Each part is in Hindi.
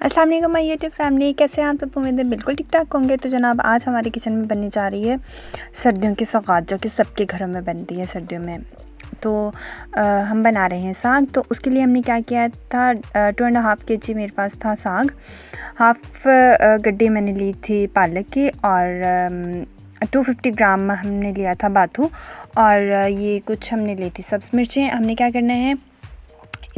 अस्सलाम वालेकुम माय यूट्यूब फैमिली, कैसे हैं आप सब? उम्मीद है बिल्कुल ठीक ठाक होंगे। तो जनाब आज हमारे किचन में बनने जा रही है सर्दियों की सौगात, जो कि सबके घरों में बनती है सर्दियों में। तो हम बना रहे हैं साग। तो उसके लिए हमने क्या किया था, 2.5 kg मेरे पास था साग। हाफ़ गड्डी मैंने ली थी पालक की, और 250 ग्राम हमने लिया था बाथू, और ये कुछ हमने ली थी सब्ज़ मिर्चें। हमने क्या करना है,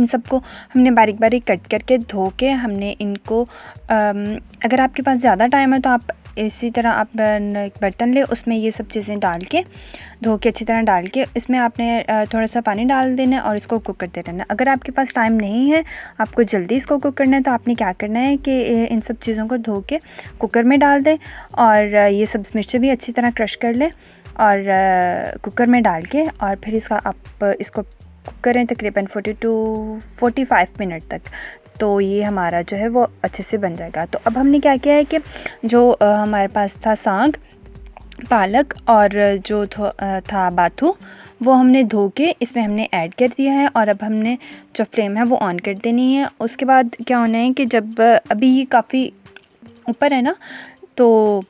इन सबको हमने बारीक बारीक कट करके धो के हमने इनको अगर आपके पास ज़्यादा टाइम है तो आप इसी तरह आप एक बर्तन ले, उसमें ये सब चीज़ें डाल के धो के अच्छी तरह डाल के इसमें आपने थोड़ा सा पानी डाल देना है और इसको कुक करते रहना। अगर आपके पास टाइम नहीं है, आपको जल्दी इसको कुक करना है, तो आपने क्या करना है कि इन सब चीज़ों को धो के कुकर में डाल दें, और ये सब्ज़ मिर्चें भी अच्छी तरह क्रश कर लें और कुकर में डाल के, और फिर आप इसको कुक करें तकरीबन 40 to 45 मिनट तक। तो ये हमारा जो है वो अच्छे से बन जाएगा। तो अब हमने क्या किया है कि जो हमारे पास था साग, पालक और जो था बाथू, वो हमने धो के इसमें हमने ऐड कर दिया है, और अब हमने जो फ्लेम है वो ऑन कर देनी है। उसके बाद क्या होना है कि जब अभी ये काफ़ी ऊपर है ना, तो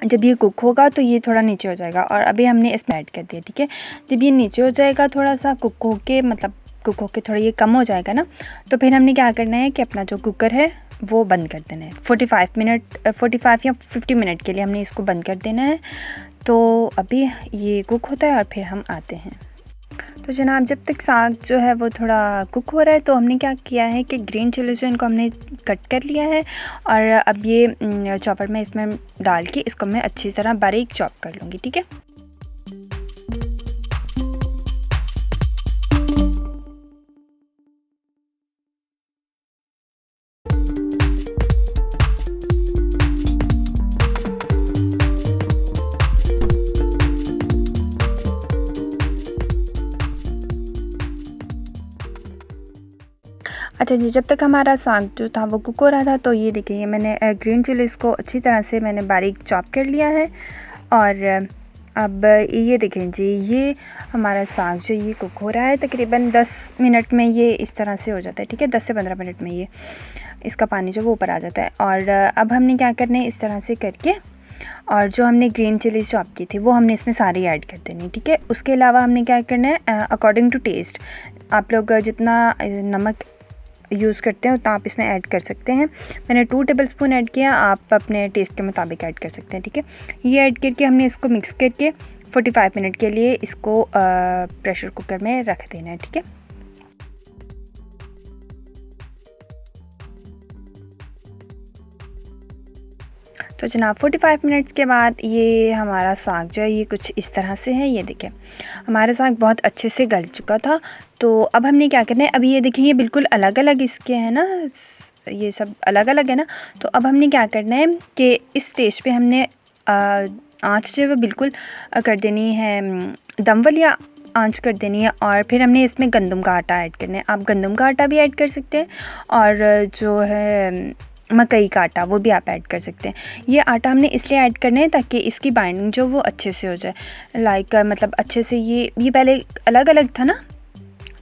जब ये कुक होगा तो ये थोड़ा नीचे हो जाएगा, और अभी हमने इसमें ऐड कर दिया। ठीक है, जब ये नीचे हो जाएगा थोड़ा सा कुक होके, मतलब कुक होके थोड़ा ये कम हो जाएगा ना, तो फिर हमने क्या करना है कि अपना जो कुकर है वो बंद कर देना है। 45 या 50 मिनट के लिए हमने इसको बंद कर देना है। तो अभी ये कुक होता है और फिर हम आते हैं। तो जनाब जब तक साग जो है वो थोड़ा कुक हो रहा है, तो हमने क्या किया है कि ग्रीन चिलीज़ जो इनको हमने कट कर लिया है, और अब ये चॉपर में इसमें डाल के इसको मैं अच्छी तरह बारीक चॉप कर लूँगी। ठीक है, अच्छा जी, जब तक हमारा साग जो था वो कुक हो रहा था, तो ये देखिए मैंने ग्रीन चिलीज़ को अच्छी तरह से मैंने बारीक चॉप कर लिया है। और अब ये देखें जी, ये हमारा साग जो ये कुक हो रहा है तकरीबन 10 मिनट में ये इस तरह से हो जाता है। ठीक है, 10 से 15 मिनट में ये इसका पानी जो वो ऊपर आ जाता है। और अब हमने क्या करना है, इस तरह से करके, और जो हमने ग्रीन चिलीज़ चॉप की थी वो हमने इसमें सारी ऐड कर देनी। ठीक है, उसके अलावा हमने क्या करना है, अकॉर्डिंग टू टेस्ट, आप लोग जितना नमक यूज़ करते हैं उतना आप इसमें ऐड कर सकते हैं। मैंने 2 टेबलस्पून ऐड किया, आप अपने टेस्ट के मुताबिक ऐड कर सकते हैं। ठीक है, ये ऐड करके हमने इसको मिक्स करके 45 मिनट के लिए इसको प्रेशर कुकर में रख देना है। ठीक है, तो जनाब 45 मिनट्स के बाद ये हमारा साग जो है ये कुछ इस तरह से है। ये देखिए हमारा साग बहुत अच्छे से गल चुका था। तो अब हमने क्या करना है, अभी ये देखिए ये बिल्कुल अलग अलग इसके हैं ना, ये सब अलग अलग है ना। तो अब हमने क्या करना है कि इस स्टेज पे हमने आँच जो है वो बिल्कुल कर देनी है, दम वाली आँच कर देनी है। और फिर हमने इसमें गंदम का आटा ऐड करना है। आप गंदम का आटा भी ऐड कर सकते हैं, और जो है मकई का आटा वो भी आप ऐड कर सकते हैं। ये आटा हमने इसलिए ऐड करना है ताकि इसकी बाइंडिंग जो वो अच्छे से हो जाए, लाइक मतलब अच्छे से ये पहले अलग अलग था ना,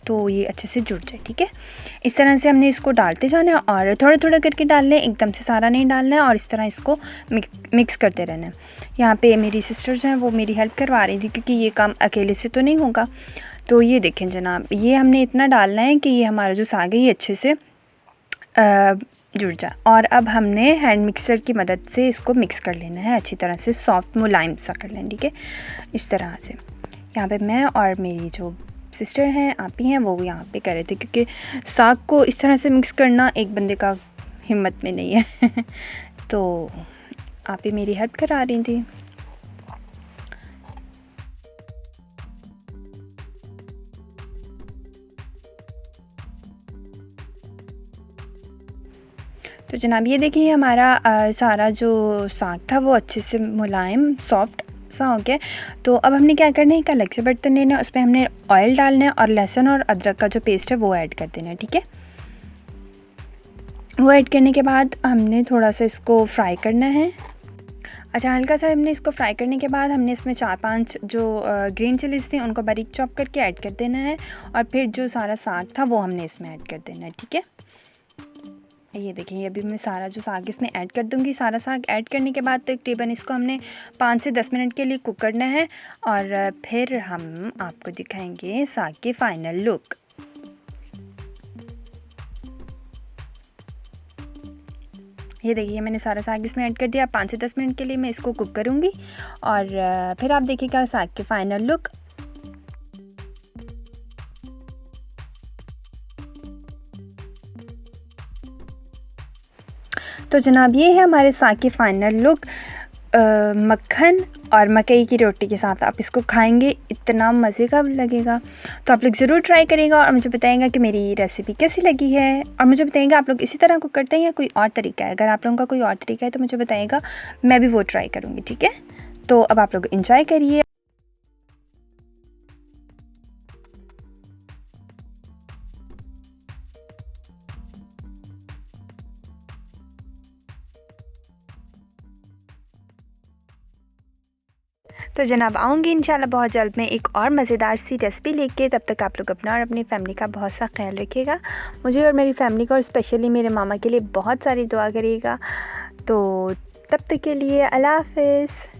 तो ये अच्छे से जुड़ जाए। ठीक है, इस तरह से हमने इसको डालते जाना है, और थोड़ा थोड़ा करके डालना है, एकदम से सारा नहीं डालना है, और इस तरह इसको मिक्स करते रहना है। यहाँ पे मेरी सिस्टर जो हैं वो मेरी हेल्प करवा रही थी, क्योंकि ये काम अकेले से तो नहीं होगा। तो ये देखें जनाब, ये हमने इतना डालना है कि ये हमारा जो साग है ये अच्छे से जुड़ जाए। और अब हमने हैंड मिक्सर की मदद से इसको मिक्स कर लेना है, अच्छी तरह से सॉफ्ट मुलायम सा कर लेना। ठीक है, इस तरह से। यहाँ पे मैं और मेरी जो सिस्टर हैं, आप ही हैं, वो यहाँ पे कर रहे थे, क्योंकि साग को इस तरह से मिक्स करना एक बंदे का हिम्मत में नहीं है तो आप ही मेरी हेल्प करा रही थी। तो जनाब ये देखिए हमारा सारा जो साग था वो अच्छे से मुलायम सॉफ्ट सा हो गया। तो अब हमने क्या करना है, एक अलग से बर्तन लेना है, उसमें हमने ऑयल डालना है, और लहसुन और अदरक का जो पेस्ट है वो ऐड कर देना है। ठीक है, वो ऐड करने के बाद हमने थोड़ा सा इसको फ्राई करना है। अच्छा, हल्का सा हमने इसको फ्राई करने के बाद हमने इसमें 4-5 जो ग्रीन चिलीज़ थी उनको बारीक चॉप करके ऐड कर देना है, और फिर जो सारा साग था वो हमने इसमें ऐड कर देना है। ठीक है, ये देखिए अभी मैं सारा जो साग इसमें ऐड कर दूँगी। सारा साग ऐड करने के बाद तकरीबन इसको हमने 5 से 10 मिनट के लिए कुक करना है और फिर हम आपको दिखाएंगे साग की फ़ाइनल लुक। ये देखिए मैंने सारा साग इसमें ऐड कर दिया। 5 से 10 मिनट के लिए मैं इसको कुक करूँगी और फिर आप देखिएगा साग की फ़ाइनल लुक। तो जनाब ये है हमारे साग की फ़ाइनल लुक। मक्खन और मकई की रोटी के साथ आप इसको खाएंगे, इतना मज़े का लगेगा। तो आप लोग ज़रूर ट्राई करिएगा और मुझे बताइएगा कि मेरी रेसिपी कैसी लगी है और मुझे बताइएगा आप लोग इसी तरह कुक करते हैं या कोई और तरीका है। अगर आप लोगों का कोई और तरीका है तो मुझे बताइएगा, मैं भी वो ट्राई करूँगी, ठीक है। तो अब आप लोग इंजॉय करिए। तो जनाब आऊँगी इंशाल्लाह बहुत जल्द में एक और मज़ेदार सी रेसिपी लेके। तब तक आप लोग अपना और अपनी फ़ैमिली का बहुत सा ख्याल रखिएगा। मुझे और मेरी फ़ैमिली का और स्पेशली मेरे मामा के लिए बहुत सारी दुआ करिएगा। तो तब तक के लिए अल्लाह हाफ़िज़।